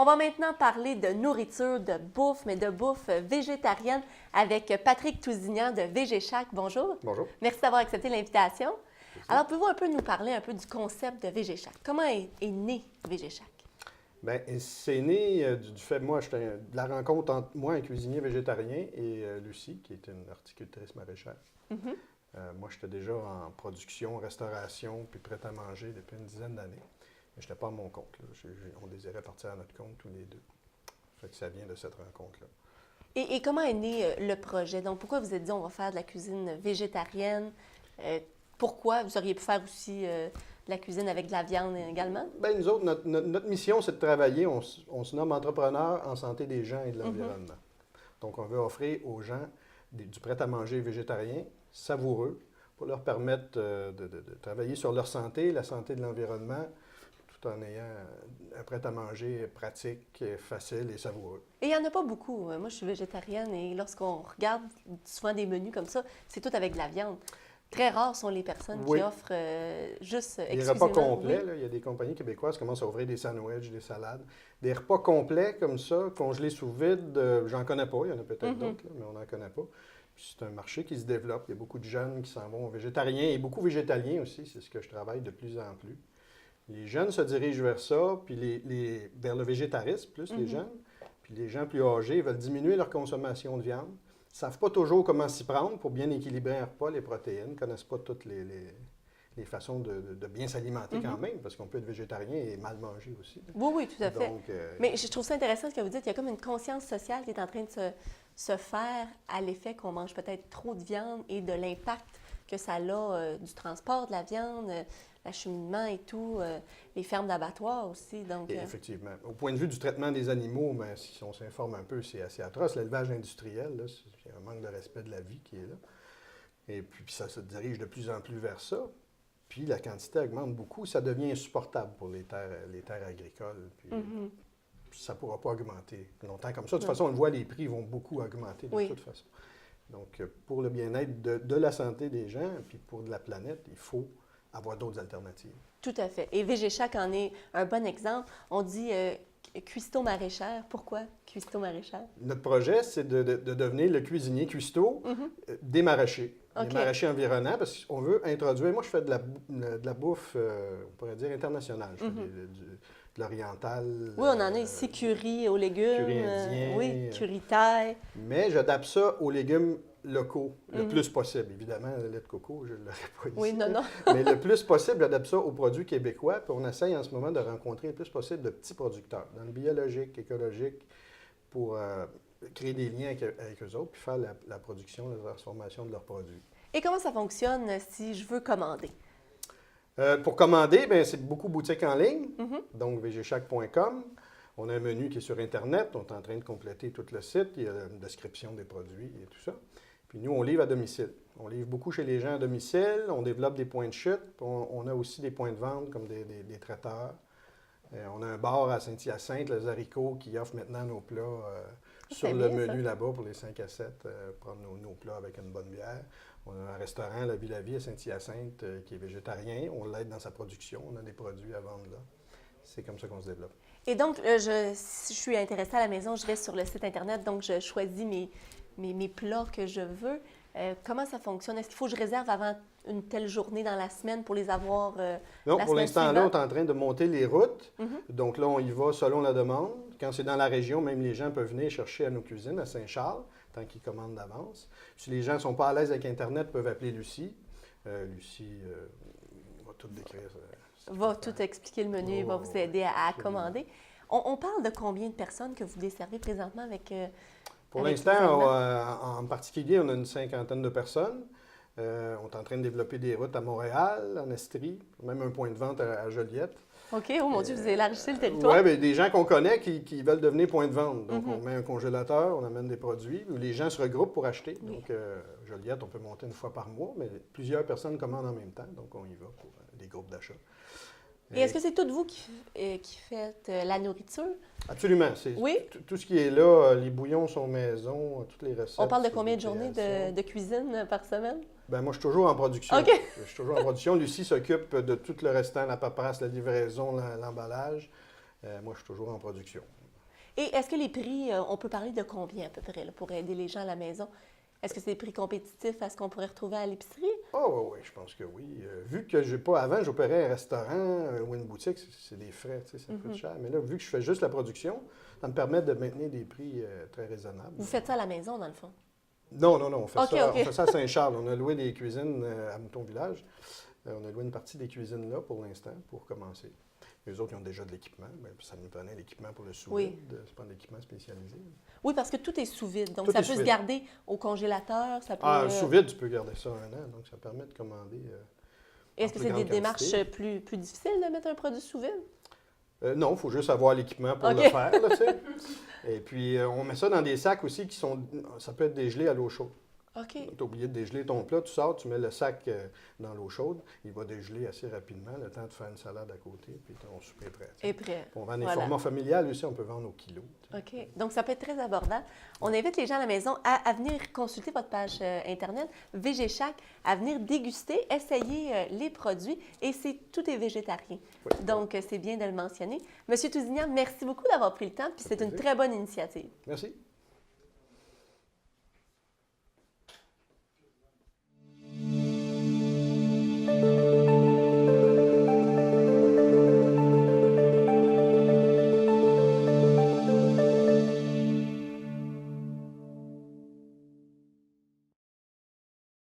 On va maintenant parler de nourriture, de bouffe, mais de bouffe végétarienne avec Patrick Tousignan de VGShack. Bonjour. Bonjour. Merci d'avoir accepté l'invitation. Alors, pouvez-vous un peu nous parler un peu du concept de VGShack? Comment est né VGShack? Bien, c'est né du fait, moi, de la rencontre entre moi, un cuisinier végétarien, et Lucie, qui est une horticultrice maraîchère. Moi, j'étais déjà en production, restauration, puis prêt à manger depuis une dizaine d'années. Mais je n'étais pas à mon compte. Là. On désirait partir à notre compte tous les deux. Fait que ça vient de cette rencontre-là. Et comment est né le projet? Donc, pourquoi vous êtes dit on va faire de la cuisine végétarienne? Pourquoi vous auriez pu faire aussi de la cuisine avec de la viande également? Bien, nous autres, notre mission, c'est de travailler. On se nomme entrepreneur en santé des gens et de l'environnement. Donc, on veut offrir aux gens du prêt-à-manger végétarien, savoureux, pour leur permettre de travailler sur leur santé, la santé de l'environnement, tout en ayant un prêt-à-manger pratique, facile et savoureux. Et il n'y en a pas beaucoup. Moi, je suis végétarienne et lorsqu'on regarde souvent des menus comme ça, c'est tout avec de la viande. Très rares sont les personnes qui offrent juste exclusivement... Des repas complets, là, il y a des compagnies québécoises qui commencent à ouvrir des sandwichs, des salades. Des repas complets comme ça, congelés sous vide, j'en connais pas, il y en a peut-être d'autres, là, mais on n'en connaît pas. Puis c'est un marché qui se développe, il y a beaucoup de jeunes qui s'en vont végétariens et beaucoup végétaliens aussi, c'est ce que je travaille de plus en plus. Les jeunes se dirigent vers ça, puis vers le végétarisme, plus les jeunes. Puis les gens plus âgés veulent diminuer leur consommation de viande. Ils ne savent pas toujours comment s'y prendre pour bien équilibrer un repas, les protéines. Ils ne connaissent pas toutes les façons de bien s'alimenter quand même, parce qu'on peut être végétarien et mal manger aussi. Oui, oui, tout à fait. Donc, mais je trouve ça intéressant ce que vous dites. Il y a comme une conscience sociale qui est en train de se faire à l'effet qu'on mange peut-être trop de viande et de l'impact que ça a du transport de la viande, l'acheminement et tout, les fermes d'abattoirs aussi. Donc, effectivement. Au point de vue du traitement des animaux, bien, si on s'informe un peu, c'est assez atroce. L'élevage industriel, là, il y a un manque de respect de la vie qui est là. Et puis ça se dirige de plus en plus vers ça. Puis la quantité augmente beaucoup. Ça devient insupportable pour les terres agricoles. Puis ça ne pourra pas augmenter longtemps comme ça. De toute façon, on le voit, les prix vont beaucoup augmenter de toute façon. Donc, pour le bien-être de la santé des gens, puis pour de la planète, il faut avoir d'autres alternatives. Tout à fait. Et VGShack en est un bon exemple. On dit cuistot maraîchère. Pourquoi cuistot maraîchère? Notre projet, c'est de devenir le cuisinier cuistot des maraîchers. Des maraîchers environnants, parce qu'on veut introduire... Moi, je fais de la bouffe, on pourrait dire, internationale. Je fais de l'oriental. Oui, on en a ici, curry aux légumes. Curry indien. Oui, curry thaï. Mais j'adapte ça aux légumes locaux, le plus possible. Évidemment, le lait de coco, je ne l'aurais pas ici. Oui, non. Mais le plus possible, j'adapte ça aux produits québécois. Puis on essaye en ce moment de rencontrer le plus possible de petits producteurs, dans le biologique, écologique, pour créer des liens avec eux autres, puis faire la production, la transformation de leurs produits. Et comment ça fonctionne si je veux commander? Pour commander, bien, c'est beaucoup boutique en ligne, donc vgshack.com. On a un menu qui est sur Internet. On est en train de compléter tout le site. Il y a une description des produits et tout ça. Puis nous, on livre à domicile. On livre beaucoup chez les gens à domicile. On développe des points de chute. On a aussi des points de vente comme des traiteurs. On a un bar à Saint-Hyacinthe, le Zarico, qui offre maintenant nos plats sur le menu là-bas pour les 5 à 7, prendre nos plats avec une bonne bière. On a un restaurant, la Vie à Saint-Hyacinthe, qui est végétarien. On l'aide dans sa production. On a des produits à vendre là. C'est comme ça qu'on se développe. Et donc, si je suis intéressée à la maison, je vais sur le site Internet, donc je choisis mes plats que je veux. Comment ça fonctionne? Est-ce qu'il faut que je réserve avant une telle journée dans la semaine pour les avoir Non, la pour semaine l'instant, là, on suivante? est en train de monter les routes. Donc là, on y va selon la demande. Quand c'est dans la région, même les gens peuvent venir chercher à nos cuisines, à Saint-Charles, tant qu'ils commandent d'avance. Si les gens ne sont pas à l'aise avec Internet, peuvent appeler Lucie. Lucie va tout décrire. Va tout expliquer le menu, va vous aider à commander. On parle de combien de personnes que vous desservez présentement avec... Pour l'instant, en particulier, on a une 50aine de personnes. On est en train de développer des routes à Montréal, en Estrie, même un point de vente à Joliette. OK, oh mon Dieu, vous élargissez le territoire. Oui, bien, des gens qu'on connaît qui veulent devenir point de vente. Donc, on met un congélateur, on amène des produits, les gens se regroupent pour acheter. Donc, Joliette, on peut monter une fois par mois, mais plusieurs personnes commandent en même temps. Donc, on y va pour des groupes d'achat. Et est-ce que c'est tout vous qui faites la nourriture? Absolument. Oui? Tout ce qui est là, les bouillons sont maison, toutes les recettes. On parle de combien de journées de cuisine par semaine? Bien, moi, je suis toujours en production. OK. Je suis toujours en production. Lucie s'occupe de tout le restant, la paperasse, la livraison, l'emballage. Moi, je suis toujours en production. Et est-ce que les prix, on peut parler de combien à peu près là, pour aider les gens à la maison? Est-ce que c'est des prix compétitifs à ce qu'on pourrait retrouver à l'épicerie? Oh, oui, je pense que oui. Vu que j'ai pas avant, j'opérais un restaurant ou une boutique, c'est des frais, tu sais, ça coûte cher. Mais là, vu que je fais juste la production, ça me permet de maintenir des prix très raisonnables. Vous faites ça à la maison, dans le fond? Non, on fait OK, ça. OK. On fait ça à Saint-Charles. On a loué des cuisines à Mouton Village. On a loué une partie des cuisines là pour l'instant, pour commencer. Les autres, ils ont déjà de l'équipement. Bien, ça nous prenait l'équipement pour le sous-vide. Oui. C'est pas un équipement spécialisé. Oui, parce que tout est sous vide. Donc, Tout ça est peut sous se vide. garder au congélateur. Ça peut, Sous vide, tu peux garder ça 1 an. Donc, ça permet de commander. Est-ce que plus c'est des grande démarches quantité. plus difficiles de mettre un produit sous vide? Non, il faut juste avoir l'équipement pour OK. le faire, là, tu sais. Et puis, on met ça dans des sacs aussi qui sont... Ça peut être dégelé à l'eau chaude. OK. Tu as oublié de dégeler ton plat, tu sors, tu mets le sac dans l'eau chaude, il va dégeler assez rapidement, le temps de faire une salade à côté, puis ton souper est prêt. Et prêt. On vend des Voilà. formats familiales aussi, on peut vendre au kilo. Tu sais. OK. Donc, ça peut être très abordable. On invite les gens à la maison à venir consulter votre page Internet, VG Shack, à venir déguster, essayer les produits, et tout est végétarien. Oui. Donc, c'est bien de le mentionner. Monsieur Tousignan, merci beaucoup d'avoir pris le temps, puis c'est une plaisir. très bonne initiative. Merci.